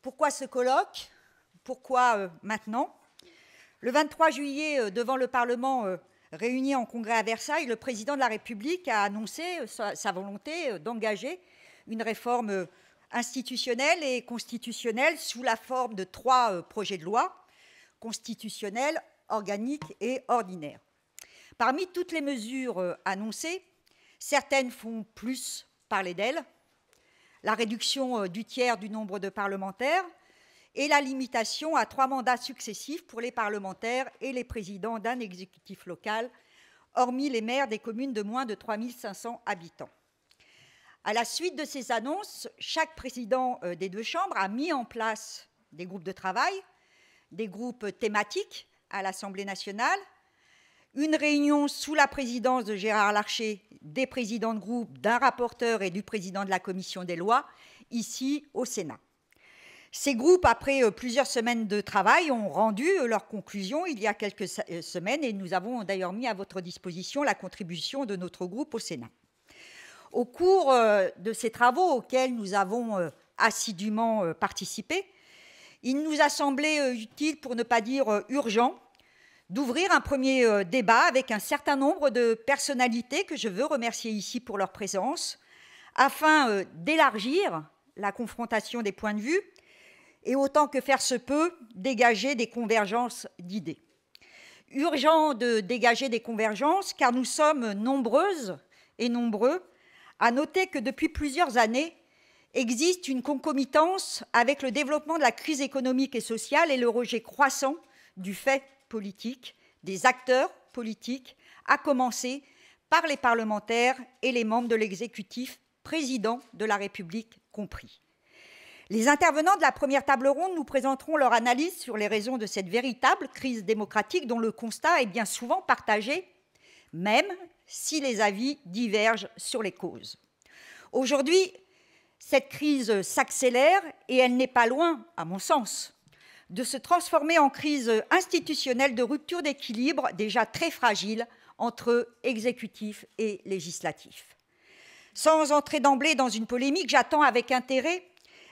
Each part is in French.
Pourquoi ce colloque? Pourquoi maintenant? Le 23 juillet, devant le Parlement réuni en congrès à Versailles, le président de la République a annoncé sa volonté d'engager une réforme institutionnelle et constitutionnelle sous la forme de 3 projets de loi constitutionnels, organiques et ordinaires. Parmi toutes les mesures annoncées, certaines font plus parler d'elles: la réduction du tiers du nombre de parlementaires et la limitation à 3 mandats successifs pour les parlementaires et les présidents d'un exécutif local, hormis les maires des communes de moins de 3 500 habitants. À la suite de ces annonces, chaque président des 2 chambres a mis en place des groupes de travail, des groupes thématiques à l'Assemblée nationale, une réunion sous la présidence de Gérard Larcher, des présidents de groupe, d'un rapporteur et du président de la commission des lois, ici au Sénat. Ces groupes, après plusieurs semaines de travail, ont rendu leurs conclusions il y a quelques semaines et nous avons d'ailleurs mis à votre disposition la contribution de notre groupe au Sénat. Au cours de ces travaux auxquels nous avons assidûment participé, il nous a semblé utile, pour ne pas dire urgent, d'ouvrir un premier débat avec un certain nombre de personnalités que je veux remercier ici pour leur présence, afin d'élargir la confrontation des points de vue et, autant que faire se peut, dégager des convergences d'idées. Urgent de dégager des convergences, car nous sommes nombreuses et nombreux à noter que depuis plusieurs années existe une concomitance avec le développement de la crise économique et sociale et le rejet croissant du fait politique, des acteurs politiques, à commencer par les parlementaires et les membres de l'exécutif, président de la République compris. Les intervenants de la première table ronde nous présenteront leur analyse sur les raisons de cette véritable crise démocratique dont le constat est bien souvent partagé, même si les avis divergent sur les causes. Aujourd'hui, cette crise s'accélère et elle n'est pas loin, à mon sens, de se transformer en crise institutionnelle de rupture d'équilibre déjà très fragile entre exécutif et législatif. Sans entrer d'emblée dans une polémique, j'attends avec intérêt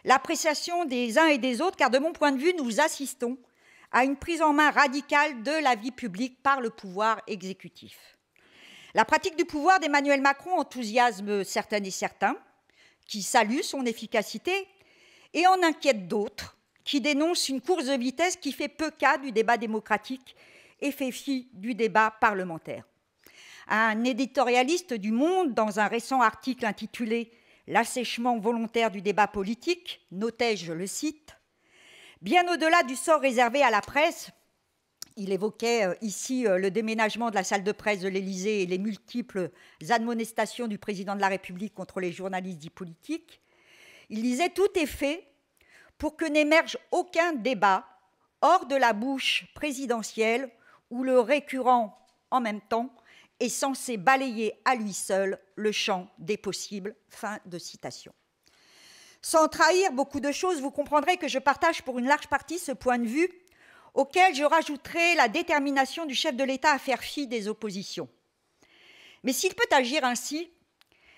l'appréciation des uns et des autres, car de mon point de vue, nous assistons à une prise en main radicale de la vie publique par le pouvoir exécutif. La pratique du pouvoir d'Emmanuel Macron enthousiasme certaines et certains, qui saluent son efficacité, et en inquiète d'autres, qui dénoncent une course de vitesse qui fait peu cas du débat démocratique et fait fi du débat parlementaire. Un éditorialiste du Monde, dans un récent article intitulé « L'assèchement volontaire du débat politique », notait, je le cite, « Bien au-delà du sort réservé à la presse », il évoquait ici le déménagement de la salle de presse de l'Élysée et les multiples admonestations du président de la République contre les journalistes dits politiques, il disait « Tout est fait pour que n'émerge aucun débat hors de la bouche présidentielle où le récurrent en même temps est censé balayer à lui seul le champ des possibles. » Fin de citation. Sans trahir beaucoup de choses, vous comprendrez que je partage pour une large partie ce point de vue, auquel je rajouterai la détermination du chef de l'État à faire fi des oppositions. Mais s'il peut agir ainsi,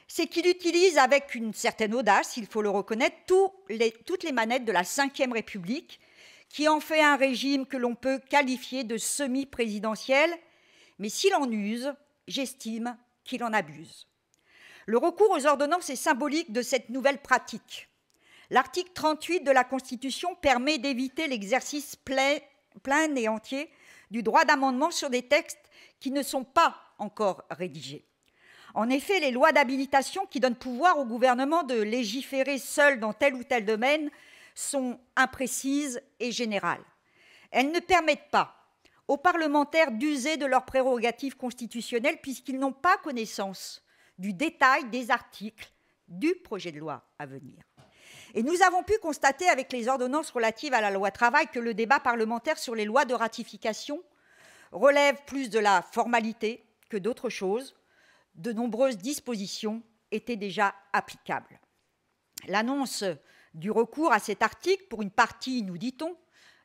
c'est qu'il utilise avec une certaine audace, il faut le reconnaître, toutes les manettes de la Ve République, qui en fait un régime que l'on peut qualifier de semi-présidentiel, mais s'il en use, j'estime qu'il en abuse. Le recours aux ordonnances est symbolique de cette nouvelle pratique. L'article 38 de la Constitution permet d'éviter l'exercice plein et entier du droit d'amendement sur des textes qui ne sont pas encore rédigés. En effet, les lois d'habilitation qui donnent pouvoir au gouvernement de légiférer seul dans tel ou tel domaine sont imprécises et générales. Elles ne permettent pas aux parlementaires d'user de leurs prérogatives constitutionnelles puisqu'ils n'ont pas connaissance du détail des articles du projet de loi à venir. Et nous avons pu constater avec les ordonnances relatives à la loi travail que le débat parlementaire sur les lois de ratification relève plus de la formalité que d'autre chose. De nombreuses dispositions étaient déjà applicables. L'annonce du recours à cet article pour une partie, nous dit-on,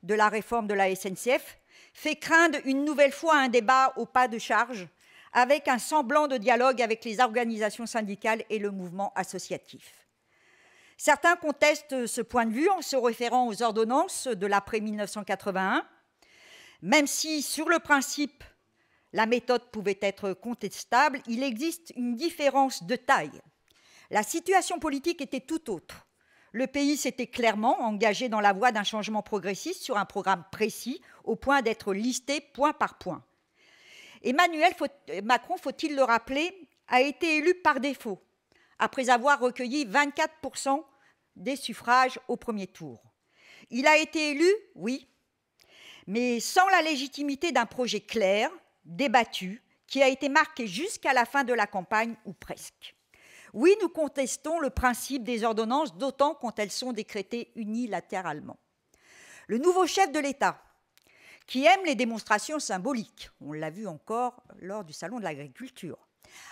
de la réforme de la SNCF fait craindre une nouvelle fois un débat au pas de charge avec un semblant de dialogue avec les organisations syndicales et le mouvement associatif. Certains contestent ce point de vue en se référant aux ordonnances de l'après-1981, même si, sur le principe, la méthode pouvait être contestable, il existe une différence de taille. La situation politique était tout autre. Le pays s'était clairement engagé dans la voie d'un changement progressiste sur un programme précis, au point d'être listé point par point. Emmanuel Macron, faut-il le rappeler, a été élu par défaut, après avoir recueilli 24% des suffrages au premier tour. Il a été élu, oui, mais sans la légitimité d'un projet clair, débattu, qui a été marqué jusqu'à la fin de la campagne, ou presque. Oui, nous contestons le principe des ordonnances, d'autant quand elles sont décrétées unilatéralement. Le nouveau chef de l'État, qui aime les démonstrations symboliques, on l'a vu encore lors du Salon de l'agriculture,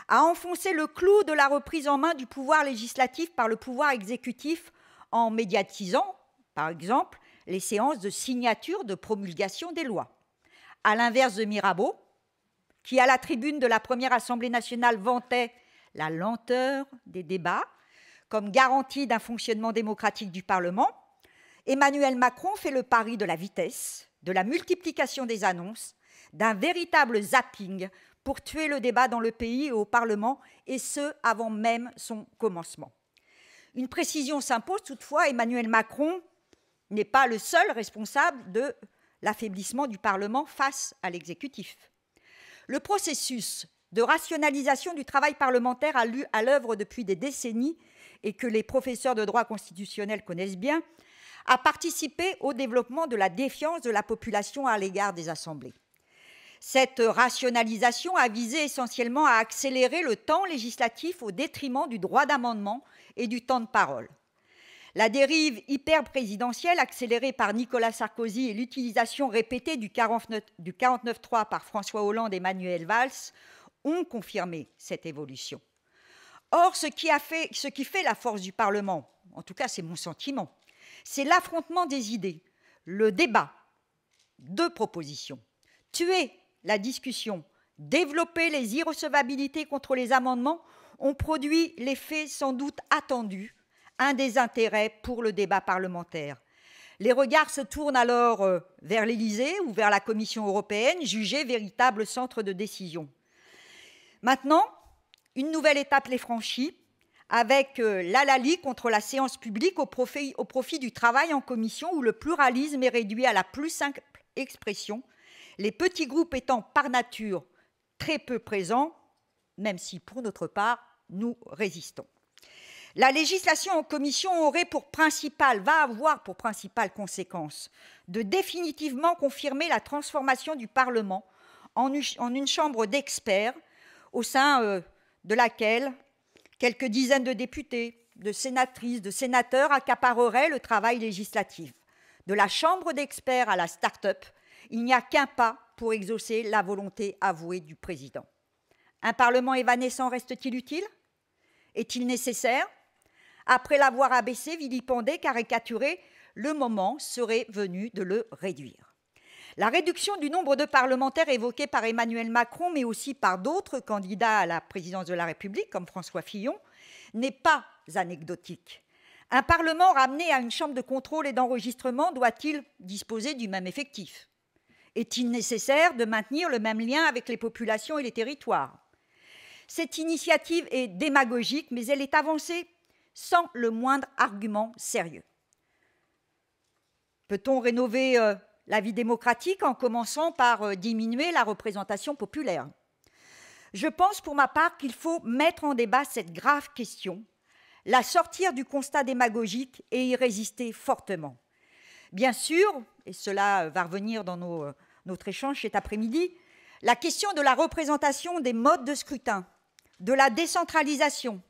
a enfoncé le clou de la reprise en main du pouvoir législatif par le pouvoir exécutif en médiatisant, par exemple, les séances de signature de promulgation des lois. À l'inverse de Mirabeau, qui, à la tribune de la première Assemblée nationale, vantait la lenteur des débats comme garantie d'un fonctionnement démocratique du Parlement, Emmanuel Macron fait le pari de la vitesse, de la multiplication des annonces, d'un véritable zapping pour tuer le débat dans le pays et au Parlement, et ce, avant même son commencement. Une précision s'impose toutefois, Emmanuel Macron n'est pas le seul responsable de l'affaiblissement du Parlement face à l'exécutif. Le processus de rationalisation du travail parlementaire à l'œuvre depuis des décennies et que les professeurs de droit constitutionnel connaissent bien, a participé au développement de la défiance de la population à l'égard des assemblées. Cette rationalisation a visé essentiellement à accélérer le temps législatif au détriment du droit d'amendement et du temps de parole. La dérive hyper-présidentielle accélérée par Nicolas Sarkozy et l'utilisation répétée du 49.3 par François Hollande et Manuel Valls ont confirmé cette évolution. Or, ce qui fait la force du Parlement, en tout cas c'est mon sentiment, c'est l'affrontement des idées, le débat, deux propositions. Tuer la discussion, développer les irrecevabilités contre les amendements ont produit l'effet sans doute attendu, un désintérêt pour le débat parlementaire. Les regards se tournent alors vers l'Élysée ou vers la Commission européenne, jugée véritable centre de décision. Maintenant, une nouvelle étape est franchie, avec l'hallali contre la séance publique au profit du travail en commission où le pluralisme est réduit à la plus simple expression, les petits groupes étant par nature très peu présents, même si pour notre part, nous résistons. La législation en commission va avoir pour principale conséquence de définitivement confirmer la transformation du Parlement en une chambre d'experts au sein de laquelle quelques dizaines de députés, de sénatrices, de sénateurs accapareraient le travail législatif. De la chambre d'experts à la start-up, il n'y a qu'un pas pour exaucer la volonté avouée du président. Un Parlement évanescent reste-t-il utile? Est-il nécessaire? Après l'avoir abaissé, vilipendé, caricaturé, le moment serait venu de le réduire. La réduction du nombre de parlementaires évoquée par Emmanuel Macron, mais aussi par d'autres candidats à la présidence de la République, comme François Fillon, n'est pas anecdotique. Un Parlement ramené à une chambre de contrôle et d'enregistrement doit-il disposer du même effectif? Est-il nécessaire de maintenir le même lien avec les populations et les territoires? Cette initiative est démagogique, mais elle est avancée sans le moindre argument sérieux. Peut-on rénover la vie démocratique en commençant par diminuer la représentation populaire? Je pense pour ma part qu'il faut mettre en débat cette grave question, la sortir du constat démagogique et y résister fortement. Bien sûr, et cela va revenir dans notre échange cet après-midi, la question de la représentation des modes de scrutin, de la décentralisation,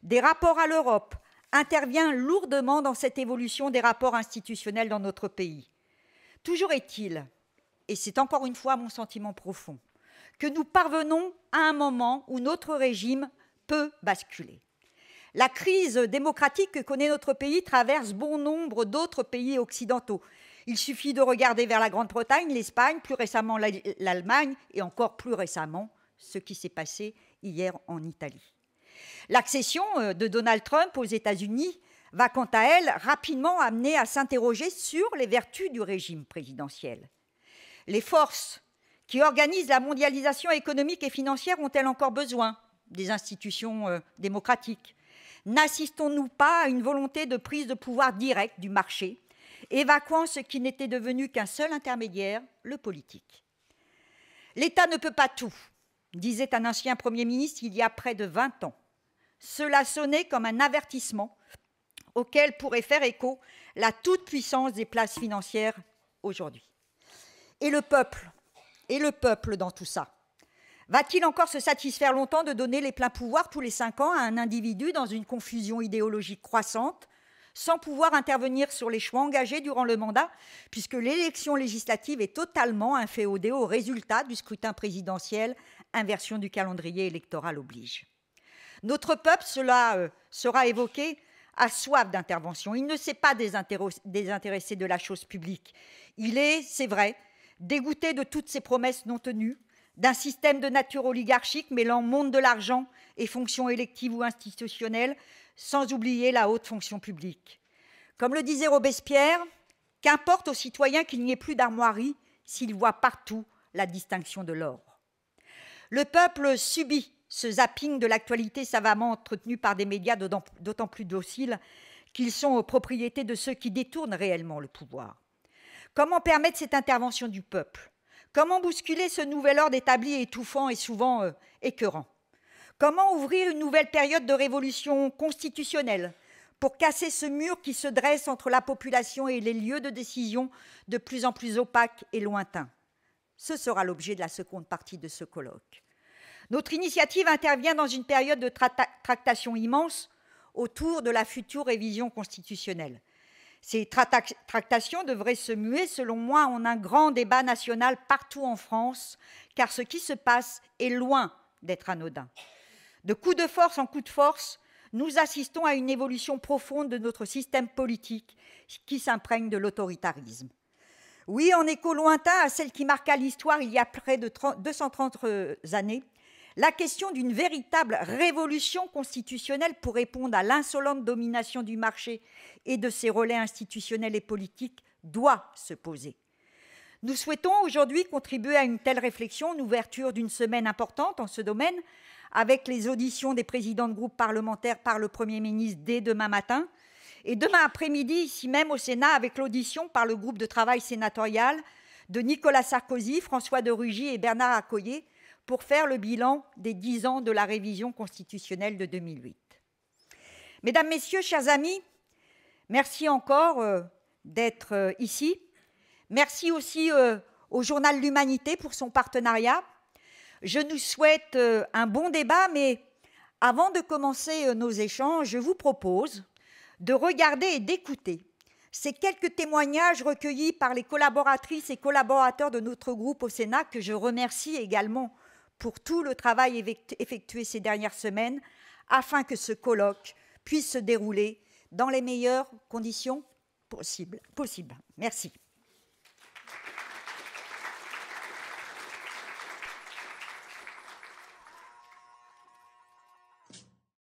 des rapports à l'Europe intervient lourdement dans cette évolution des rapports institutionnels dans notre pays. Toujours est-il, et c'est encore une fois mon sentiment profond, que nous parvenons à un moment où notre régime peut basculer. La crise démocratique que connaît notre pays traverse bon nombre d'autres pays occidentaux. Il suffit de regarder vers la Grande-Bretagne, l'Espagne, plus récemment l'Allemagne et encore plus récemment ce qui s'est passé hier en Italie. L'accession de Donald Trump aux États-Unis va quant à elle rapidement amener à s'interroger sur les vertus du régime présidentiel. Les forces qui organisent la mondialisation économique et financière ont-elles encore besoin des institutions démocratiques? N'assistons-nous pas à une volonté de prise de pouvoir directe du marché, évacuant ce qui n'était devenu qu'un seul intermédiaire, le politique? L'État ne peut pas tout, disait un ancien Premier ministre il y a près de 20 ans. Cela sonnait comme un avertissement auquel pourrait faire écho la toute-puissance des places financières aujourd'hui. Et le peuple dans tout ça, va-t-il encore se satisfaire longtemps de donner les pleins pouvoirs tous les 5 ans à un individu dans une confusion idéologique croissante, sans pouvoir intervenir sur les choix engagés durant le mandat, puisque l'élection législative est totalement inféodée aux résultats du scrutin présidentiel, inversion du calendrier électoral oblige. Notre peuple, cela sera évoqué, a soif d'intervention. Il ne s'est pas désintéressé de la chose publique. Il est, c'est vrai, dégoûté de toutes ces promesses non tenues, d'un système de nature oligarchique mêlant monde de l'argent et fonctions électives ou institutionnelles, sans oublier la haute fonction publique. Comme le disait Robespierre, qu'importe aux citoyens qu'il n'y ait plus d'armoiries s'ils voient partout la distinction de l'or. Le peuple subit ce zapping de l'actualité savamment entretenu par des médias d'autant plus dociles qu'ils sont propriétés de ceux qui détournent réellement le pouvoir. Comment permettre cette intervention du peuple? Comment bousculer ce nouvel ordre établi étouffant et souvent écœurant? Comment ouvrir une nouvelle période de révolution constitutionnelle pour casser ce mur qui se dresse entre la population et les lieux de décision de plus en plus opaques et lointains? Ce sera l'objet de la seconde partie de ce colloque. Notre initiative intervient dans une période de tractation immense autour de la future révision constitutionnelle. Ces tractations devraient se muer, selon moi, en un grand débat national partout en France, car ce qui se passe est loin d'être anodin. De coup de force en coup de force, nous assistons à une évolution profonde de notre système politique qui s'imprègne de l'autoritarisme. Oui, en écho lointain à celle qui marqua l'histoire il y a près de 230 années, la question d'une véritable révolution constitutionnelle pour répondre à l'insolente domination du marché et de ses relais institutionnels et politiques doit se poser. Nous souhaitons aujourd'hui contribuer à une telle réflexion, en ouverture d'une semaine importante en ce domaine, avec les auditions des présidents de groupes parlementaires par le Premier ministre dès demain matin, et demain après-midi, ici même au Sénat, avec l'audition par le groupe de travail sénatorial de Nicolas Sarkozy, François de Rugy et Bernard Accoyer, pour faire le bilan des 10 ans de la révision constitutionnelle de 2008. Mesdames, Messieurs, chers amis, merci encore d'être ici. Merci aussi au journal L'Humanité pour son partenariat. Je nous souhaite un bon débat, mais avant de commencer nos échanges, je vous propose de regarder et d'écouter ces quelques témoignages recueillis par les collaboratrices et collaborateurs de notre groupe au Sénat, que je remercie également pour tout le travail effectué ces dernières semaines, afin que ce colloque puisse se dérouler dans les meilleures conditions possibles. Merci.